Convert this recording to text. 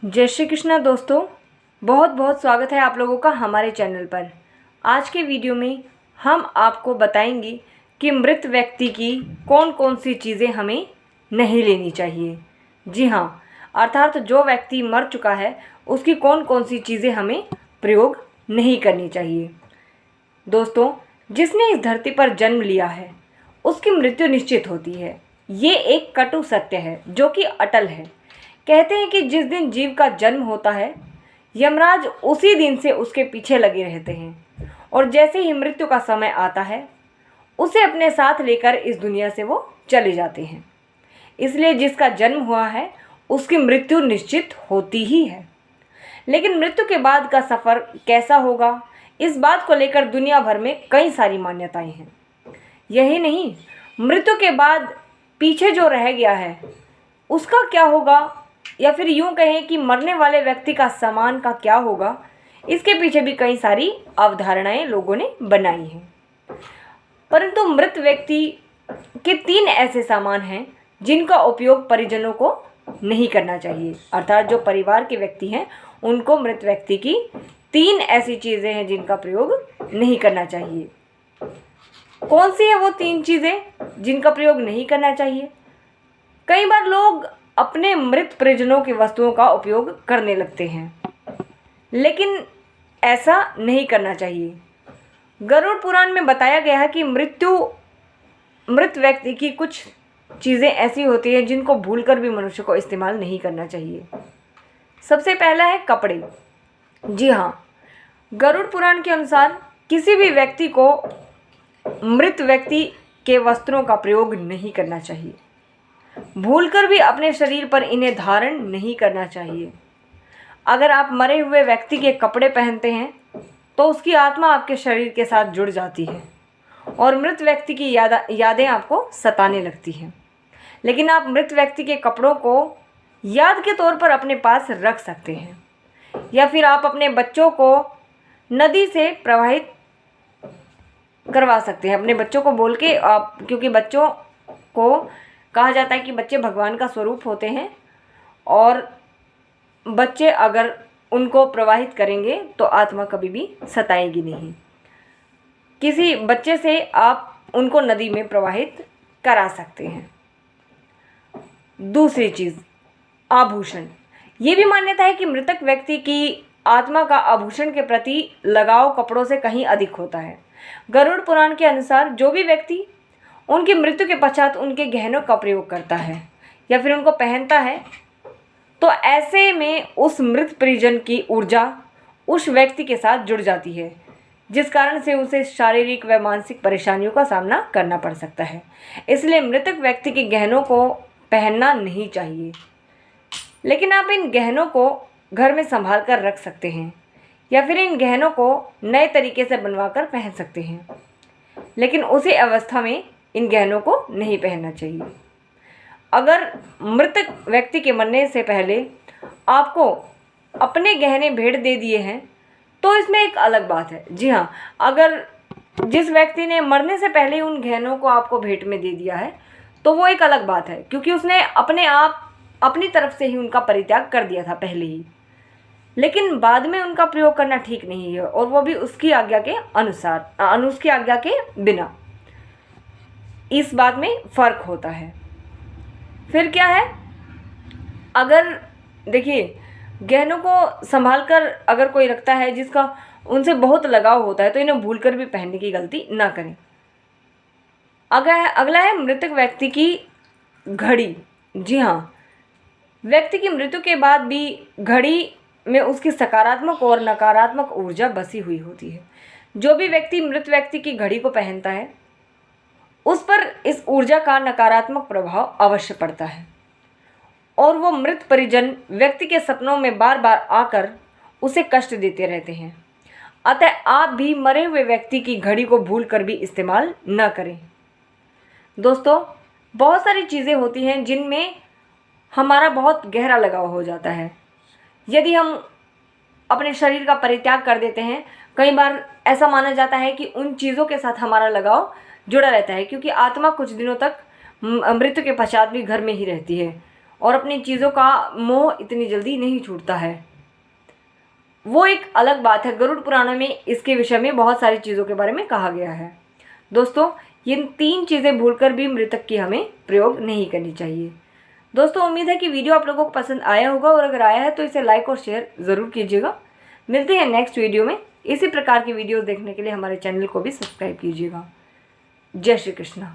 जय श्री कृष्णा दोस्तों, बहुत बहुत स्वागत है आप लोगों का हमारे चैनल पर। आज के वीडियो में हम आपको बताएंगे कि मृत व्यक्ति की कौन कौन सी चीज़ें हमें नहीं लेनी चाहिए। जी हाँ, अर्थात जो व्यक्ति मर चुका है उसकी कौन कौन सी चीज़ें हमें प्रयोग नहीं करनी चाहिए। दोस्तों, जिसने इस धरती पर जन्म लिया है उसकी मृत्यु निश्चित होती है। ये एक कटु सत्य है जो कि अटल है। कहते हैं कि जिस दिन जीव का जन्म होता है यमराज उसी दिन से उसके पीछे लगे रहते हैं और जैसे ही मृत्यु का समय आता है उसे अपने साथ लेकर इस दुनिया से वो चले जाते हैं। इसलिए जिसका जन्म हुआ है उसकी मृत्यु निश्चित होती ही है। लेकिन मृत्यु के बाद का सफ़र कैसा होगा, इस बात को लेकर दुनिया भर में कई सारी मान्यताएं हैं। यही नहीं, मृत्यु के बाद पीछे जो रह गया है उसका क्या होगा, या फिर यूं कहें कि मरने वाले व्यक्ति का सामान का क्या होगा, इसके पीछे भी कई सारी अवधारणाएं लोगों ने बनाई हैं। परंतु मृत व्यक्ति के 3 ऐसे सामान हैं जिनका उपयोग परिजनों को नहीं करना चाहिए। अर्थात जो परिवार के व्यक्ति हैं उनको मृत व्यक्ति की 3 ऐसी चीज़ें हैं जिनका प्रयोग नहीं करना चाहिए। कौन सी है वो 3 चीज़ें जिनका प्रयोग नहीं करना चाहिए? कई बार लोग अपने मृत परिजनों की वस्तुओं का उपयोग करने लगते हैं, लेकिन ऐसा नहीं करना चाहिए। गरुड़ पुराण में बताया गया है कि मृत व्यक्ति की कुछ चीज़ें ऐसी होती हैं जिनको भूलकर भी मनुष्य को इस्तेमाल नहीं करना चाहिए। सबसे पहला है कपड़े। जी हाँ, गरुड़ पुराण के अनुसार किसी भी व्यक्ति को मृत व्यक्ति के वस्त्रों का प्रयोग नहीं करना चाहिए। भूलकर भी अपने शरीर पर इन्हें धारण नहीं करना चाहिए। अगर आप मरे हुए व्यक्ति के कपड़े पहनते हैं तो उसकी आत्मा आपके शरीर के साथ जुड़ जाती है और मृत व्यक्ति की यादें आपको सताने लगती हैं। लेकिन आप मृत व्यक्ति के कपड़ों को याद के तौर पर अपने पास रख सकते हैं, या फिर आप अपने बच्चों को नदी से प्रवाहित करवा सकते हैं। अपने बच्चों को बोल के क्योंकि बच्चों को कहा जाता है कि बच्चे भगवान का स्वरूप होते हैं और बच्चे अगर उनको प्रवाहित करेंगे तो आत्मा कभी भी सताएगी नहीं। किसी बच्चे से आप उनको नदी में प्रवाहित करा सकते हैं। दूसरी चीज़, आभूषण। ये भी मान्यता है कि मृतक व्यक्ति की आत्मा का आभूषण के प्रति लगाव कपड़ों से कहीं अधिक होता है। गरुड़ पुराण के अनुसार जो भी व्यक्ति उनकी मृत्यु के पश्चात उनके गहनों का प्रयोग करता है या फिर उनको पहनता है तो ऐसे में उस मृत परिजन की ऊर्जा उस व्यक्ति के साथ जुड़ जाती है, जिस कारण से उसे शारीरिक व मानसिक परेशानियों का सामना करना पड़ सकता है। इसलिए मृतक व्यक्ति के गहनों को पहनना नहीं चाहिए। लेकिन आप इन गहनों को घर में संभाल कर रख सकते हैं या फिर इन गहनों को नए तरीके से बनवा कर पहन सकते हैं, लेकिन उसी अवस्था में इन गहनों को नहीं पहनना चाहिए। अगर मृतक व्यक्ति के मरने से पहले आपको अपने गहने भेंट दे दिए हैं तो इसमें एक अलग बात है। जी हाँ, अगर जिस व्यक्ति ने मरने से पहले उन गहनों को आपको भेंट में दे दिया है तो वो एक अलग बात है, क्योंकि उसने अपनी तरफ से ही उनका परित्याग कर दिया था पहले ही। लेकिन बाद में उनका प्रयोग करना ठीक नहीं है, और वो भी उसकी आज्ञा के अनुसार, उसकी आज्ञा के बिना। इस बात में फ़र्क होता है। फिर क्या है, अगर देखिए गहनों को संभाल कर अगर कोई रखता है जिसका उनसे बहुत लगाव होता है तो इन्हें भूलकर भी पहनने की गलती ना करें। अगला है मृतक व्यक्ति की घड़ी। जी हाँ, व्यक्ति की मृत्यु के बाद भी घड़ी में उसकी सकारात्मक और नकारात्मक ऊर्जा बसी हुई होती है। जो भी व्यक्ति मृत व्यक्ति की घड़ी को पहनता है उस पर इस ऊर्जा का नकारात्मक प्रभाव अवश्य पड़ता है और वो मृत परिजन व्यक्ति के सपनों में बार बार आकर उसे कष्ट देते रहते हैं। अतः आप भी मरे हुए व्यक्ति की घड़ी को भूलकर भी इस्तेमाल न करें। दोस्तों, बहुत सारी चीज़ें होती हैं जिनमें हमारा बहुत गहरा लगाव हो जाता है। यदि हम अपने शरीर का परित्याग कर देते हैं, कई बार ऐसा माना जाता है कि उन चीज़ों के साथ हमारा लगाव जुड़ा रहता है, क्योंकि आत्मा कुछ दिनों तक मृत्यु के पश्चात भी घर में ही रहती है और अपनी चीज़ों का मोह इतनी जल्दी नहीं छूटता है, वो एक अलग बात है। गरुड़ पुराण में इसके विषय में बहुत सारी चीज़ों के बारे में कहा गया है। दोस्तों, ये 3 चीज़ें भूलकर भी मृतक की हमें प्रयोग नहीं करनी चाहिए। दोस्तों, उम्मीद है कि वीडियो आप लोगों को पसंद आया होगा, और अगर आया है तो इसे लाइक और शेयर ज़रूर कीजिएगा। मिलते हैं नेक्स्ट वीडियो में। इसी प्रकार की वीडियोस देखने के लिए हमारे चैनल को भी सब्सक्राइब कीजिएगा। जय श्री कृष्ण।